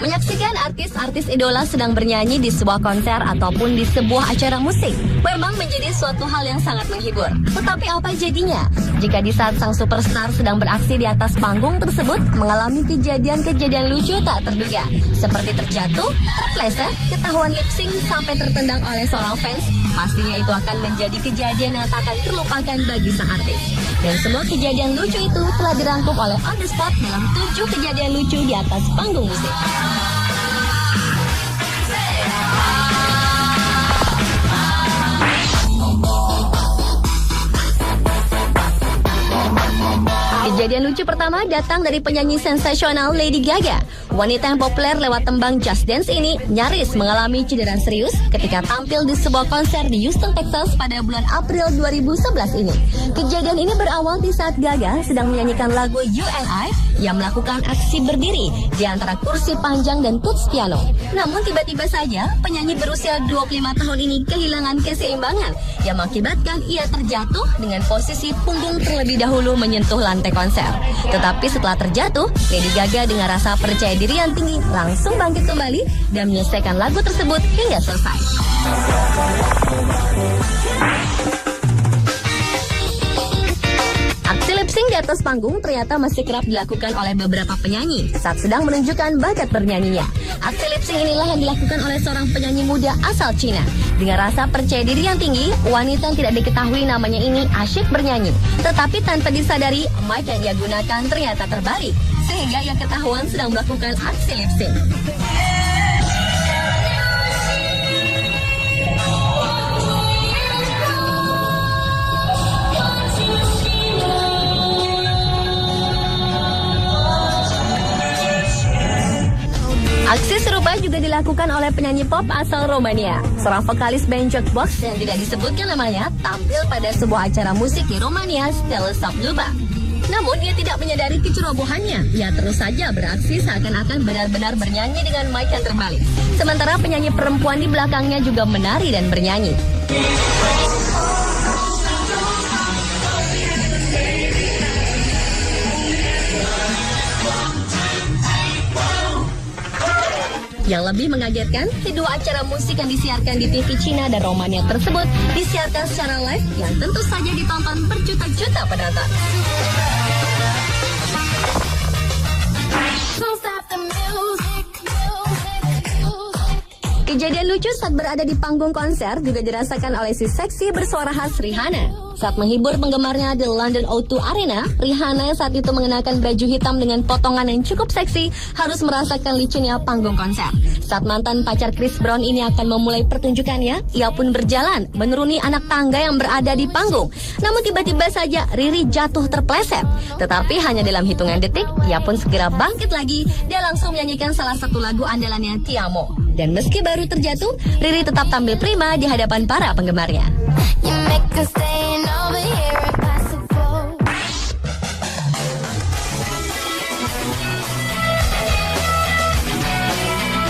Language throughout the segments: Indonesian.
Menyaksikan artis-artis idola sedang bernyanyi di sebuah konser ataupun di sebuah acara musik memang menjadi suatu hal yang sangat menghibur. Tetapi apa jadinya jika di saat sang superstar sedang beraksi di atas panggung tersebut mengalami kejadian-kejadian lucu tak terduga, seperti terjatuh, terpleset, ketahuan lip sync sampai tertendang oleh seorang fans? Pastinya itu akan menjadi kejadian yang tak akan terlupakan bagi sang artis. Dan semua kejadian lucu itu telah dirangkum oleh On The Spot dalam 7 kejadian lucu di atas panggung musik. Kejadian lucu pertama datang dari penyanyi sensasional Lady Gaga. Wanita yang populer lewat tembang Just Dance ini nyaris mengalami cedera serius ketika tampil di sebuah konser di Houston, Texas pada bulan April 2011 ini. Kejadian ini berawal di saat Gaga sedang menyanyikan lagu You and I yang melakukan aksi berdiri di antara kursi panjang dan tuts piano. Namun tiba-tiba saja penyanyi berusia 25 tahun ini kehilangan keseimbangan yang mengakibatkan ia terjatuh dengan posisi punggung terlebih dahulu menyentuh lantai konser. Tetapi setelah terjatuh, Lady Gaga dengan rasa percaya diri yang tinggi langsung bangkit kembali dan menyelesaikan lagu tersebut hingga selesai. Aksi lip sync di atas panggung ternyata masih kerap dilakukan oleh beberapa penyanyi saat sedang menunjukkan bakat bernyanyinya. Aksi lip sync inilah yang dilakukan oleh seorang penyanyi muda asal Cina. Dengan rasa percaya diri yang tinggi, wanita yang tidak diketahui namanya ini asyik bernyanyi. Tetapi tanpa disadari, mic yang ia gunakan ternyata terbalik, sehingga ia ketahuan sedang melakukan aksi lip sync. Aksi serupa juga dilakukan oleh penyanyi pop asal Romania. Seorang vokalis band Jukebox yang tidak disebutkan namanya tampil pada sebuah acara musik di Romania, Stella Sabluba. Namun ia tidak menyadari kecerobohannya. Ia terus saja beraksi seakan-akan benar-benar bernyanyi dengan mic yang terbalik. Sementara penyanyi perempuan di belakangnya juga menari dan bernyanyi. Yang lebih mengagetkan, kedua acara musik yang disiarkan di TV Cina dan Romania tersebut disiarkan secara live yang tentu saja ditonton berjuta-juta penonton. Kejadian lucu saat berada di panggung konser juga dirasakan oleh si seksi bersuara khas Rihanna. Saat menghibur penggemarnya di London O2 Arena, Rihanna yang saat itu mengenakan baju hitam dengan potongan yang cukup seksi harus merasakan licunya panggung konser. Saat mantan pacar Chris Brown ini akan memulai pertunjukannya, ia pun berjalan menuruni anak tangga yang berada di panggung. Namun tiba-tiba saja Riri jatuh terpleset. Tetapi hanya dalam hitungan detik, ia pun segera bangkit lagi. Dia langsung menyanyikan salah satu lagu andalannya, Ti Amo. Dan meski baru terjatuh, Riri tetap tampil prima di hadapan para penggemarnya.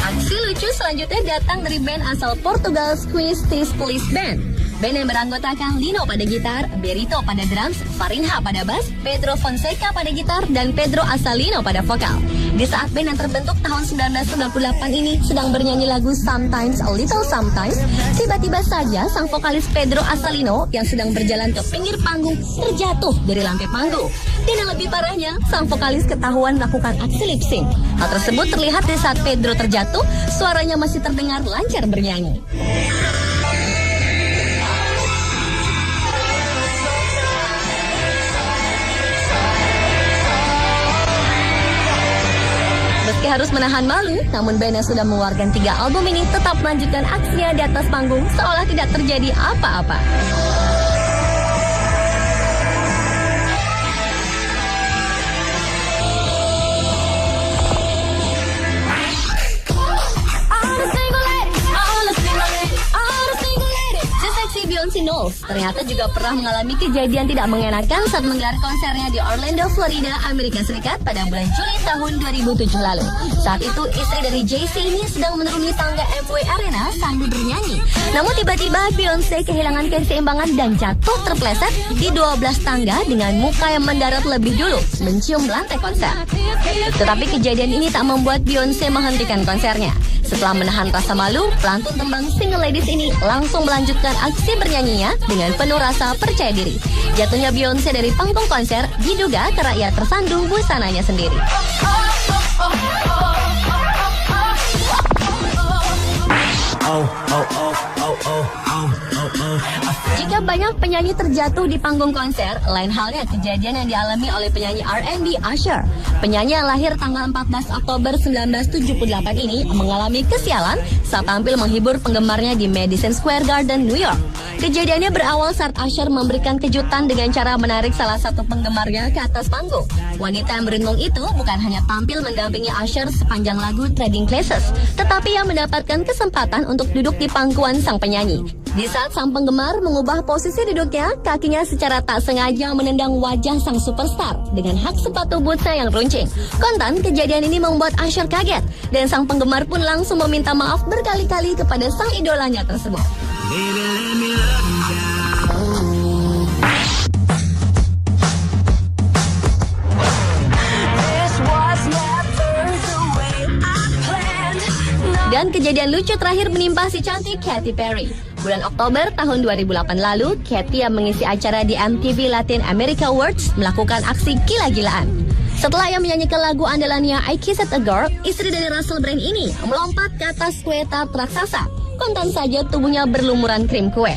Aksi lucu selanjutnya datang dari band asal Portugal, Squeeze This Police Band. Band yang beranggotakan Lino pada gitar, Berito pada drums, Farinha pada bass, Pedro Fonseca pada gitar, dan Pedro Asalino pada vokal. Di saat band yang terbentuk tahun 1998 ini sedang bernyanyi lagu Sometimes a Little Sometimes, tiba-tiba saja sang vokalis Pedro Asalino yang sedang berjalan ke pinggir panggung terjatuh dari lantai panggung. Dan yang lebih parahnya, sang vokalis ketahuan melakukan aksi lip sync. Hal tersebut terlihat di saat Pedro terjatuh, suaranya masih terdengar lancar bernyanyi. Meski harus menahan malu, namun band yang sudah mengeluarkan 3 album ini tetap melanjutkan aksinya di atas panggung seolah tidak terjadi apa-apa. The Sexy Beyoncé Knowles ternyata juga pernah mengalami kejadian tidak mengenakan saat menggelar konsernya di Orlando, Florida, Amerika Serikat pada bulan Juli tahun 2007 lalu. Saat itu istri dari Jay-Z ini sedang menuruni tangga Amway Arena sambil bernyanyi. Namun tiba-tiba Beyonce kehilangan keseimbangan dan jatuh terpleset di 12 tangga dengan muka yang mendarat lebih dulu, mencium lantai konser. Tetapi kejadian ini tak membuat Beyonce menghentikan konsernya. Setelah menahan rasa malu, pelantun tembang Single Ladies ini langsung melanjutkan aksi bernyanyinya dengan penuh rasa percaya diri. Jatuhnya Beyonce dari panggung konser diduga karena ia tersandung busananya sendiri. Jika banyak penyanyi terjatuh di panggung konser, lain halnya kejadian yang dialami oleh penyanyi R&B Usher. Penyanyi yang lahir tanggal 14 Oktober 1978 ini mengalami kesialan saat tampil menghibur penggemarnya di Madison Square Garden, New York. Kejadiannya berawal saat Usher memberikan kejutan dengan cara menarik salah satu penggemarnya ke atas panggung. Wanita yang beruntung itu bukan hanya tampil mendampingi Usher sepanjang lagu Trading Places, tetapi yang mendapatkan kesempatan untuk duduk di pangkuan sang penyanyi. Di saat sang penggemar mengubah posisi duduknya, kakinya secara tak sengaja menendang wajah sang superstar dengan hak sepatu bootsnya yang runcing. Kontan, kejadian ini membuat Usher kaget, dan sang penggemar pun langsung meminta maaf berkali-kali kepada sang idolanya tersebut. Dan kejadian lucu terakhir menimpa si cantik Katy Perry. Bulan Oktober tahun 2008 lalu, Katy yang mengisi acara di MTV Latin America Awards melakukan aksi gila-gilaan. Setelah ia menyanyikan lagu andalannya I Kissed a Girl, istri dari Russell Brand ini melompat ke atas kue tart raksasa. Kontan saja tubuhnya berlumuran krim kue.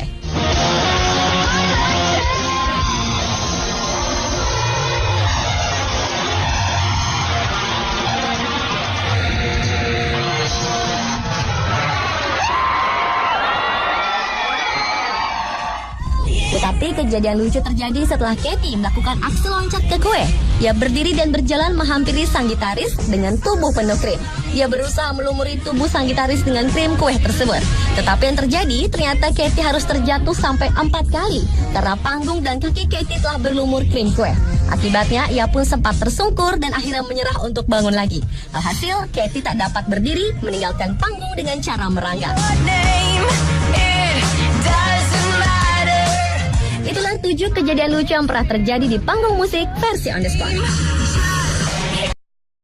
Tetapi kejadian lucu terjadi setelah Katy melakukan aksi loncat ke kue. Ia berdiri dan berjalan menghampiri sang gitaris dengan tubuh penuh krim. Dia berusaha melumuri tubuh sang gitaris dengan krim kue tersebut. Tetapi yang terjadi, ternyata Katy harus terjatuh sampai 4 kali karena panggung dan kaki Katy telah berlumur krim kue. Akibatnya, ia pun sempat tersungkur dan akhirnya menyerah untuk bangun lagi. Alhasil, Katy tak dapat berdiri, meninggalkan panggung dengan cara merangkak. Itulah 7 kejadian lucu yang pernah terjadi di panggung musik versi On The Spot.